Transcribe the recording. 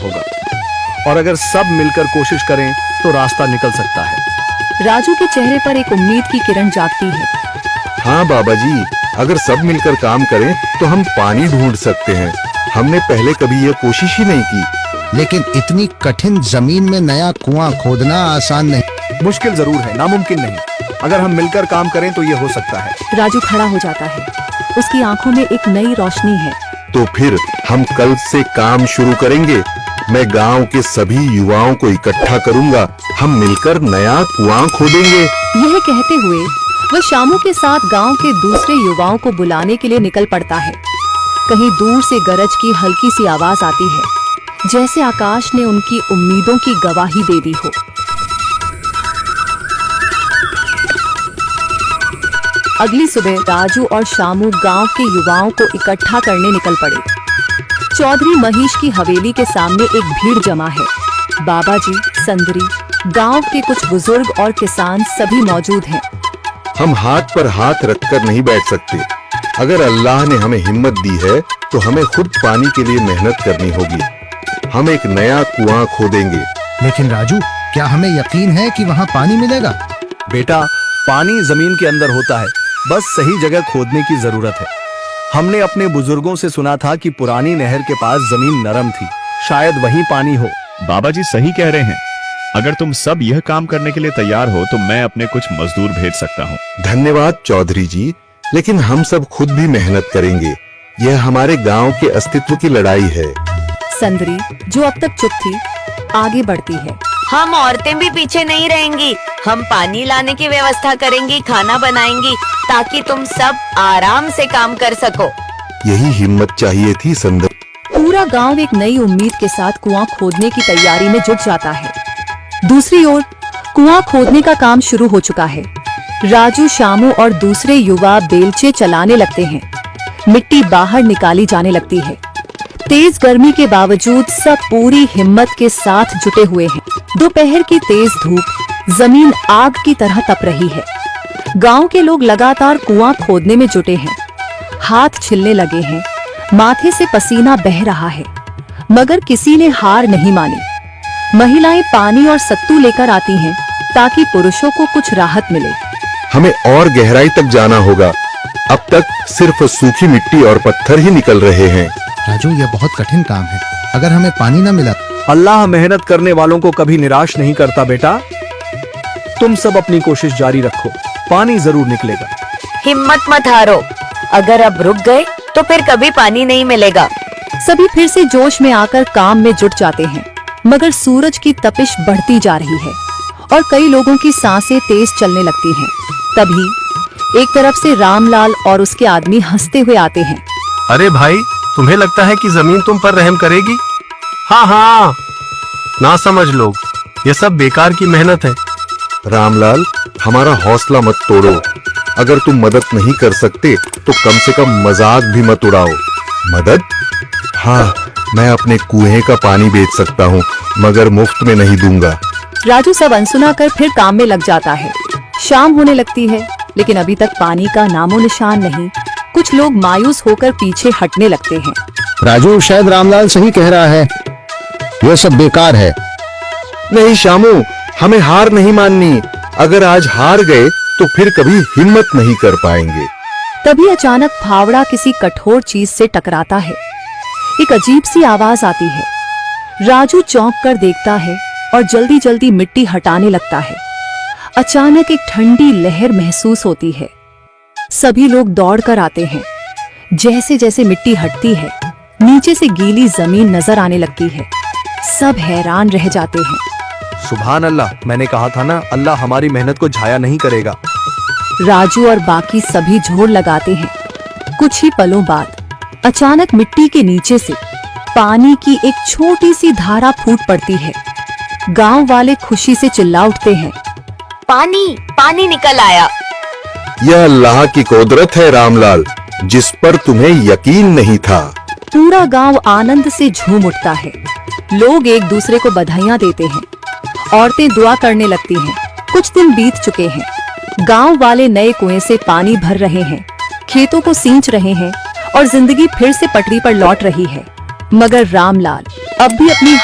होगा, और अगर सब मिलकर कोशिश करें तो रास्ता निकल सकता है। राजू के चेहरे पर एक उम्मीद की किरण जागती है। हाँ बाबा जी, अगर सब मिलकर काम करें तो हम पानी ढूंढ सकते हैं। हमने पहले कभी यह कोशिश ही नहीं की। लेकिन इतनी कठिन जमीन में नया कुआं खोदना आसान नहीं। मुश्किल जरूर है, नामुमकिन नहीं। अगर हम मिलकर काम करें तो ये हो सकता है। राजू खड़ा हो जाता है, उसकी आंखों में एक नई रोशनी है। तो फिर हम कल से काम शुरू करेंगे। मैं गांव के सभी युवाओं को इकट्ठा करूंगा। हम मिलकर नया कुआं खोदेंगे। यह कहते हुए वह शामू के साथ गांव के दूसरे युवाओं को बुलाने के लिए निकल पड़ता है। कहीं दूर से गरज की हल्की सी आवाज आती है, जैसे आकाश ने उनकी उम्मीदों की गवाही दे दी हो। अगली सुबह राजू और शामू गांव के युवाओं को इकट्ठा करने निकल पड़े। चौधरी महेश की हवेली के सामने एक भीड़ जमा है। बाबा जी, संदरी, गांव के कुछ बुजुर्ग और किसान सभी मौजूद हैं। हम हाथ पर हाथ रखकर नहीं बैठ सकते। अगर अल्लाह ने हमें हिम्मत दी है तो हमें खुद पानी के लिए मेहनत करनी होगी। हम एक नया कुआं खोदेंगे। लेकिन राजू, क्या हमें यकीन है कि वहाँ पानी मिलेगा? बेटा, पानी जमीन के अंदर होता है, बस सही जगह खोदने की जरूरत है। हमने अपने बुजुर्गों से सुना था कि पुरानी नहर के पास जमीन नरम थी, शायद वहीं पानी हो। बाबा जी सही कह रहे हैं। अगर तुम सब यह काम करने के लिए तैयार हो तो मैं अपने कुछ मजदूर भेज सकता हूँ। धन्यवाद चौधरी जी, लेकिन हम सब खुद भी मेहनत करेंगे। यह हमारे गांव के अस्तित्व की लड़ाई है। संदरी, जो अब तक चुप थी, आगे बढ़ती है। हम औरतें भी पीछे नहीं रहेंगी। हम पानी लाने की व्यवस्था करेंगी, खाना बनाएंगी, ताकि तुम सब आराम से काम कर सको। यही हिम्मत चाहिए थी संदर। पूरा गांव एक नई उम्मीद के साथ कुआं खोदने की तैयारी में जुट जाता है। दूसरी ओर कुआं खोदने का काम शुरू हो चुका है। राजू, शामू और दूसरे युवा बेलचे चलाने लगते हैं। मिट्टी बाहर निकाली जाने लगती है। तेज गर्मी के बावजूद सब पूरी हिम्मत के साथ जुटे हुए हैं। दोपहर की तेज धूप जमीन आग की तरह तप रही है। गांव के लोग लगातार कुआं खोदने में जुटे हैं। हाथ छिलने लगे हैं, माथे से पसीना बह रहा है, मगर किसी ने हार नहीं मानी। महिलाएं पानी और सत्तू लेकर आती हैं ताकि पुरुषों को कुछ राहत मिले। हमें और गहराई तक जाना होगा। अब तक सिर्फ सूखी मिट्टी और पत्थर ही निकल रहे हैं। राजू, यह बहुत कठिन काम है। अगर हमें पानी न मिला? अल्लाह मेहनत करने वालों को कभी निराश नहीं करता बेटा। तुम सब अपनी कोशिश जारी रखो, पानी जरूर निकलेगा। हिम्मत मत हारो। अगर अब रुक गए तो फिर कभी पानी नहीं मिलेगा। सभी फिर से जोश में आकर काम में जुट जाते हैं, मगर सूरज की तपिश बढ़ती जा रही है और कई लोगों की सांसें तेज चलने लगती हैं। तभी एक तरफ से रामलाल और उसके आदमी हंसते हुए आते हैं। अरे भाई, तुम्हें लगता है कि जमीन तुम पर रहम करेगी? हाँ हाँ, ना समझ लोग, ये सब बेकार की मेहनत है। रामलाल, हमारा हौसला मत तोड़ो। अगर तुम मदद नहीं कर सकते तो कम से कम मजाक भी मत उड़ाओ। मदद? हाँ, मैं अपने कुएं का पानी बेच सकता हूँ, मगर मुफ्त में नहीं दूंगा। राजू सब अनसुना कर फिर काम में लग जाता है। शाम होने लगती है, लेकिन अभी तक पानी का नामो निशान नहीं। कुछ लोग मायूस होकर पीछे हटने लगते हैं। राजू, शायद रामलाल सही कह रहा है, यह सब बेकार है। नहीं शामू, हमें हार नहीं माननी। अगर आज हार गए तो फिर कभी हिम्मत नहीं कर पाएंगे। तभी अचानक फावड़ा किसी कठोर चीज से टकराता है। एक अजीब सी आवाज आती है। राजू चौंक कर देखता है और जल्दी जल्दी मिट्टी हटाने लगता है। अचानक एक ठंडी लहर महसूस होती है। सभी लोग दौड़ कर आते हैं। जैसे जैसे मिट्टी हटती है, नीचे से गीली जमीन नजर आने लगती है। सब हैरान रह जाते हैं। सुभान अल्लाह, मैंने कहा था ना, अल्लाह हमारी मेहनत को झाया नहीं करेगा। राजू और बाकी सभी जोर लगाते हैं। कुछ ही पलों बाद अचानक मिट्टी के नीचे से पानी की एक छोटी सी धारा फूट पड़ती है। गांव वाले खुशी से चिल्ला उठते हैं। पानी, पानी निकल आया। यह अल्लाह की कुदरत है रामलाल, जिस पर तुम्हें यकीन नहीं था। पूरा गांव आनंद से झूम उठता है। लोग एक दूसरे को बधाइयां देते हैं। औरतें दुआ करने लगती हैं। कुछ दिन बीत चुके हैं। गांव वाले नए कुएं से पानी भर रहे हैं, खेतों को सींच रहे हैं और जिंदगी फिर से पटरी पर लौट रही है। मगर रामलाल अब भी अपनी